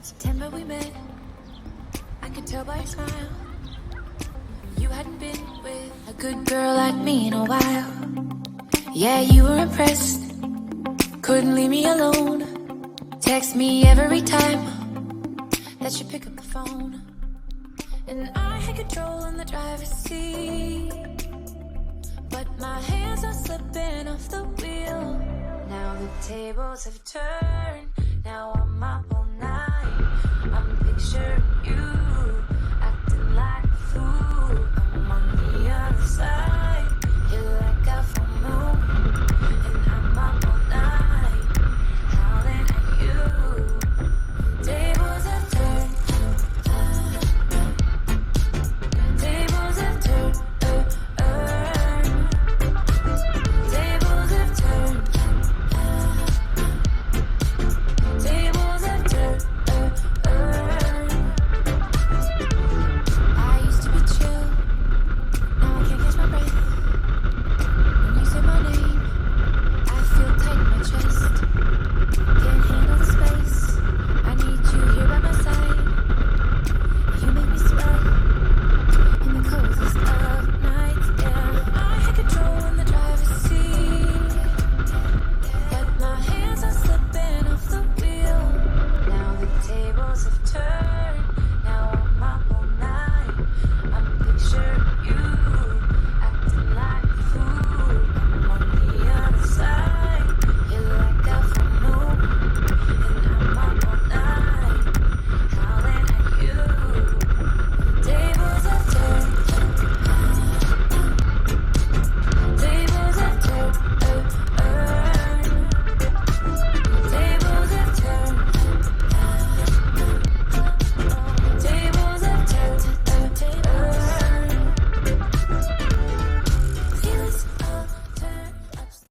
September we met, I could tell by your smile. You hadn't been with a good girl like me in a while. Yeah, you were impressed, couldn't leave me alone. Text me every time that you pick up the phone. And I had control in the driver's seat, but my hands are slipping off the wheel. Now the tables have turned, now